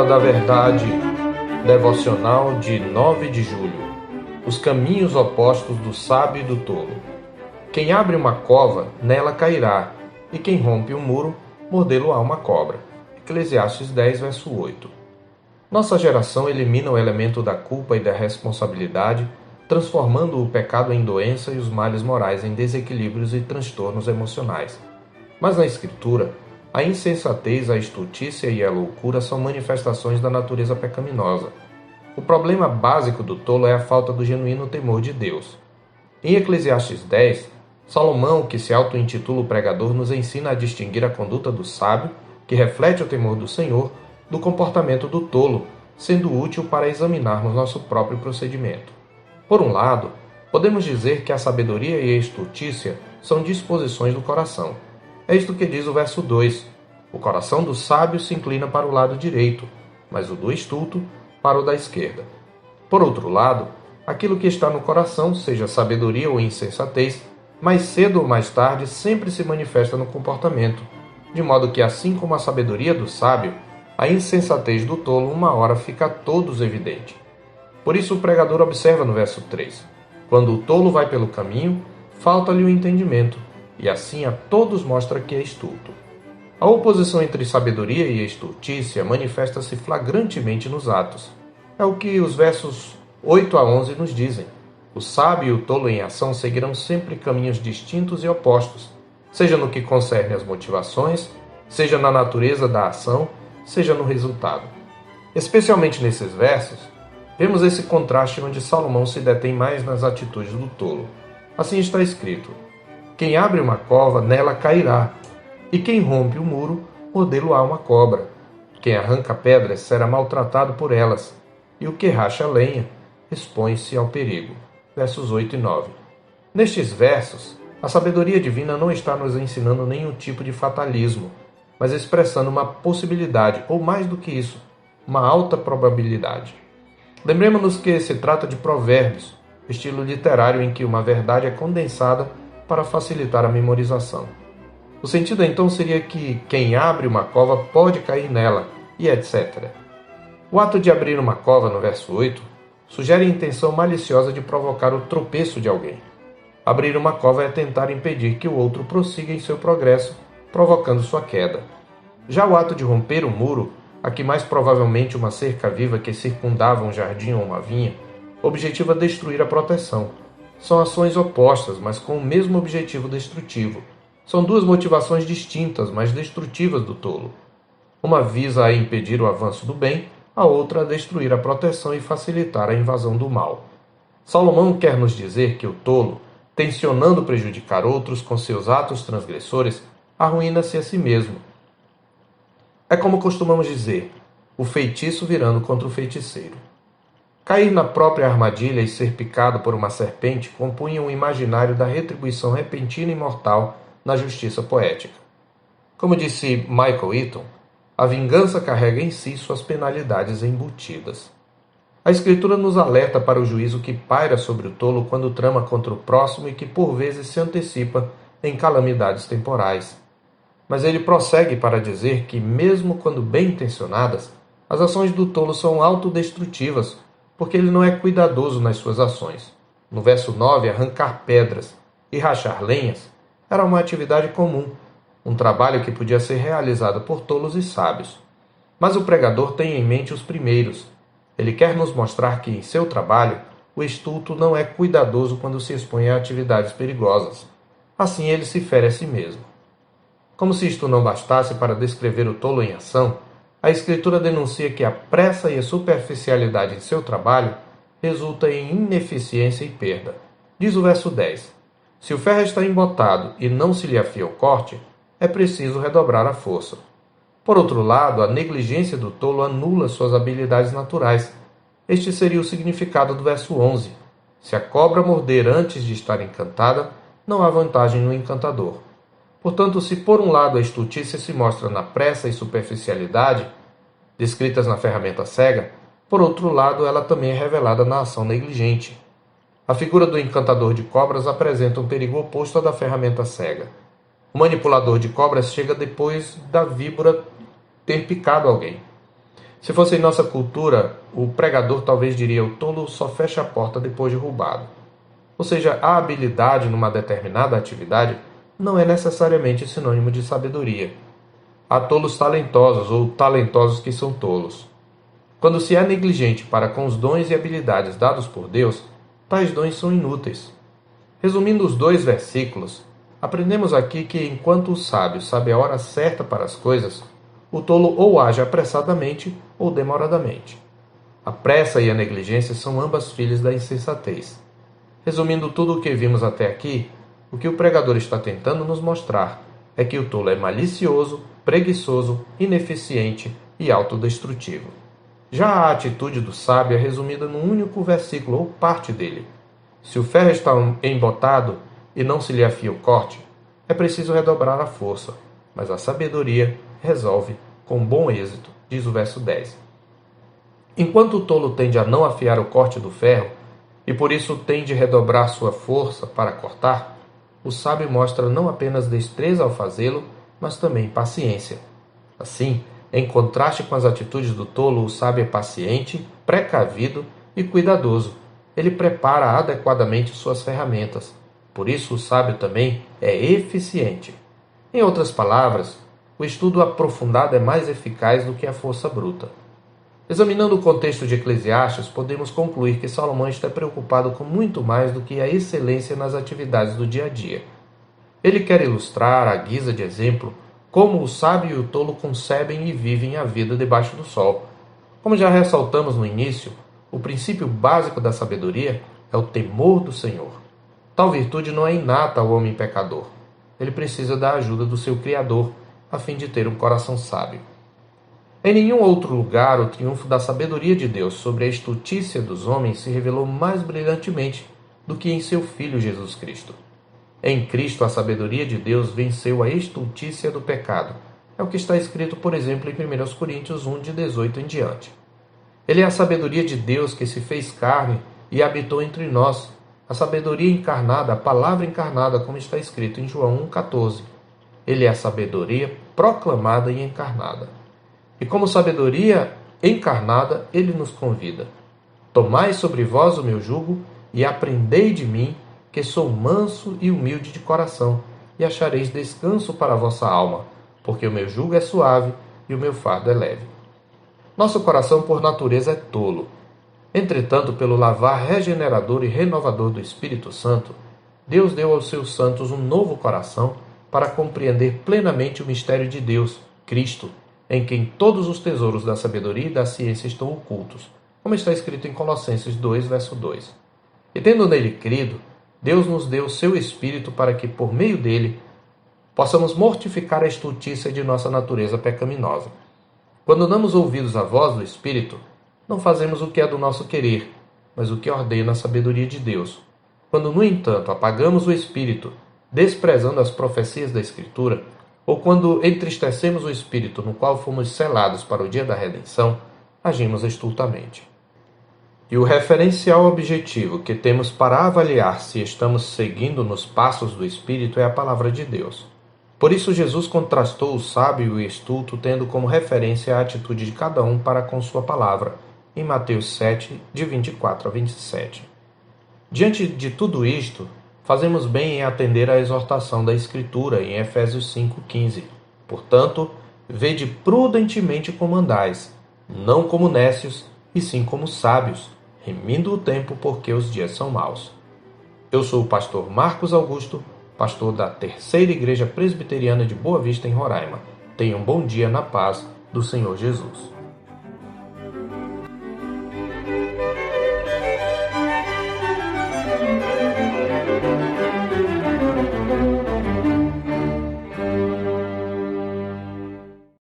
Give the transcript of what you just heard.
da Verdade, devocional de 9 de julho. Os caminhos opostos do sábio e do tolo. Quem abre uma cova, nela cairá, e quem rompe um muro, mordê-lo-á uma cobra. Eclesiastes 10, verso 8. Nossa geração elimina o elemento da culpa e da responsabilidade, transformando o pecado em doença e os males morais em desequilíbrios e transtornos emocionais. Mas na Escritura, a insensatez, a estultícia e a loucura são manifestações da natureza pecaminosa. O problema básico do tolo é a falta do genuíno temor de Deus. Em Eclesiastes 10, Salomão, que se auto-intitula o pregador, nos ensina a distinguir a conduta do sábio, que reflete o temor do Senhor, do comportamento do tolo, sendo útil para examinarmos nosso próprio procedimento. Por um lado, podemos dizer que a sabedoria e a estultícia são disposições do coração. É isto que diz o verso 2. O coração do sábio se inclina para o lado direito, mas o do estulto para o da esquerda. Por outro lado, aquilo que está no coração, seja sabedoria ou insensatez, mais cedo ou mais tarde sempre se manifesta no comportamento, de modo que, assim como a sabedoria do sábio, a insensatez do tolo uma hora fica a todos evidente. Por isso o pregador observa no verso 3. Quando o tolo vai pelo caminho, falta-lhe o entendimento, e assim a todos mostra que é estulto. A oposição entre sabedoria e estultícia manifesta-se flagrantemente nos atos. É o que os versos 8 a 11 nos dizem. O sábio e o tolo em ação seguirão sempre caminhos distintos e opostos, seja no que concerne às motivações, seja na natureza da ação, seja no resultado. Especialmente nesses versos, vemos esse contraste onde Salomão se detém mais nas atitudes do tolo. Assim está escrito: quem abre uma cova, nela cairá, e quem rompe o muro, mordê-lo-á uma cobra. Quem arranca pedras será maltratado por elas, e o que racha lenha expõe-se ao perigo. Versos 8 e 9. Nestes versos, a sabedoria divina não está nos ensinando nenhum tipo de fatalismo, mas expressando uma possibilidade, ou mais do que isso, uma alta probabilidade. Lembremos-nos que se trata de provérbios, estilo literário em que uma verdade é condensada para facilitar a memorização. O sentido então seria que quem abre uma cova pode cair nela, e etc. O ato de abrir uma cova, no verso 8, sugere a intenção maliciosa de provocar o tropeço de alguém. Abrir uma cova é tentar impedir que o outro prossiga em seu progresso, provocando sua queda. Já o ato de romper o muro, aqui mais provavelmente uma cerca viva que circundava um jardim ou uma vinha, objetiva destruir a proteção. São ações opostas, mas com o mesmo objetivo destrutivo. São duas motivações distintas, mas destrutivas do tolo. Uma visa a impedir o avanço do bem, a outra a destruir a proteção e facilitar a invasão do mal. Salomão quer nos dizer que o tolo, tensionando prejudicar outros com seus atos transgressores, arruína-se a si mesmo. É como costumamos dizer, o feitiço virando contra o feiticeiro. Cair na própria armadilha e ser picado por uma serpente compunha um imaginário da retribuição repentina e mortal na justiça poética. Como disse Michael Eaton, a vingança carrega em si suas penalidades embutidas. A Escritura nos alerta para o juízo que paira sobre o tolo quando trama contra o próximo e que por vezes se antecipa em calamidades temporais. Mas ele prossegue para dizer que, mesmo quando bem intencionadas, as ações do tolo são autodestrutivas, porque ele não é cuidadoso nas suas ações. No verso 9, arrancar pedras e rachar lenhas era uma atividade comum, um trabalho que podia ser realizado por tolos e sábios. Mas o pregador tem em mente os primeiros. Ele quer nos mostrar que, em seu trabalho, o estulto não é cuidadoso quando se expõe a atividades perigosas. Assim ele se fere a si mesmo. Como se isto não bastasse para descrever o tolo em ação, a Escritura denuncia que a pressa e a superficialidade em seu trabalho resulta em ineficiência e perda. Diz o verso 10. Se o ferro está embotado e não se lhe afia o corte, é preciso redobrar a força. Por outro lado, a negligência do tolo anula suas habilidades naturais. Este seria o significado do verso 11. Se a cobra morder antes de estar encantada, não há vantagem no encantador. Portanto, se por um lado a estultícia se mostra na pressa e superficialidade, descritas na ferramenta cega, por outro lado ela também é revelada na ação negligente. A figura do encantador de cobras apresenta um perigo oposto à da ferramenta cega. O manipulador de cobras chega depois da víbora ter picado alguém. Se fosse em nossa cultura, o pregador talvez diria: o tolo só fecha a porta depois de roubado. Ou seja, a habilidade numa determinada atividade não é necessariamente sinônimo de sabedoria. Há tolos talentosos ou talentosos que são tolos. Quando se é negligente para com os dons e habilidades dados por Deus, tais dons são inúteis. Resumindo os 2 versículos, aprendemos aqui que enquanto o sábio sabe a hora certa para as coisas, o tolo ou age apressadamente ou demoradamente. A pressa e a negligência são ambas filhas da insensatez. Resumindo tudo o que vimos até aqui, o que o pregador está tentando nos mostrar é que o tolo é malicioso, preguiçoso, ineficiente e autodestrutivo. Já a atitude do sábio é resumida num único versículo ou parte dele. Se o ferro está embotado e não se lhe afia o corte, é preciso redobrar a força, mas a sabedoria resolve com bom êxito, diz o verso 10. Enquanto o tolo tende a não afiar o corte do ferro, e por isso tende a redobrar sua força para cortar, o sábio mostra não apenas destreza ao fazê-lo, mas também paciência. Assim, em contraste com as atitudes do tolo, o sábio é paciente, precavido e cuidadoso. Ele prepara adequadamente suas ferramentas. Por isso, o sábio também é eficiente. Em outras palavras, o estudo aprofundado é mais eficaz do que a força bruta. Examinando o contexto de Eclesiastes, podemos concluir que Salomão está preocupado com muito mais do que a excelência nas atividades do dia a dia. Ele quer ilustrar, à guisa de exemplo, como o sábio e o tolo concebem e vivem a vida debaixo do sol. Como já ressaltamos no início, o princípio básico da sabedoria é o temor do Senhor. Tal virtude não é inata ao homem pecador. Ele precisa da ajuda do seu Criador, a fim de ter um coração sábio. Em nenhum outro lugar o triunfo da sabedoria de Deus sobre a estultícia dos homens se revelou mais brilhantemente do que em seu Filho Jesus Cristo. Em Cristo a sabedoria de Deus venceu a estultícia do pecado. É o que está escrito, por exemplo, em 1 Coríntios 1, de 18 em diante. Ele é a sabedoria de Deus que se fez carne e habitou entre nós. A sabedoria encarnada, a palavra encarnada, como está escrito em João 1,14. Ele é a sabedoria proclamada e encarnada. E como sabedoria encarnada, ele nos convida: tomai sobre vós o meu jugo e aprendei de mim, que sou manso e humilde de coração, e achareis descanso para a vossa alma, porque o meu jugo é suave e o meu fardo é leve. Nosso coração, por natureza, é tolo. Entretanto, pelo lavar regenerador e renovador do Espírito Santo, Deus deu aos seus santos um novo coração para compreender plenamente o mistério de Deus, Cristo, em quem todos os tesouros da sabedoria e da ciência estão ocultos, como está escrito em Colossenses 2, verso 2. E tendo nele crido, Deus nos deu o seu Espírito para que, por meio dele, possamos mortificar a estultícia de nossa natureza pecaminosa. Quando damos ouvidos à voz do Espírito, não fazemos o que é do nosso querer, mas o que ordena a sabedoria de Deus. Quando, no entanto, apagamos o Espírito, desprezando as profecias da Escritura, ou quando entristecemos o Espírito no qual fomos selados para o dia da redenção, agimos estultamente. E o referencial objetivo que temos para avaliar se estamos seguindo nos passos do Espírito é a palavra de Deus. Por isso Jesus contrastou o sábio e o estulto, tendo como referência a atitude de cada um para com sua palavra, em Mateus 7, de 24 a 27. Diante de tudo isto, fazemos bem em atender à exortação da Escritura em Efésios 5,15. Portanto, vede prudentemente como andais, não como nécios, e sim como sábios, remindo o tempo, porque os dias são maus. Eu sou o pastor Marcos Augusto, pastor da Terceira Igreja Presbiteriana de Boa Vista, em Roraima. Tenha um bom dia na paz do Senhor Jesus.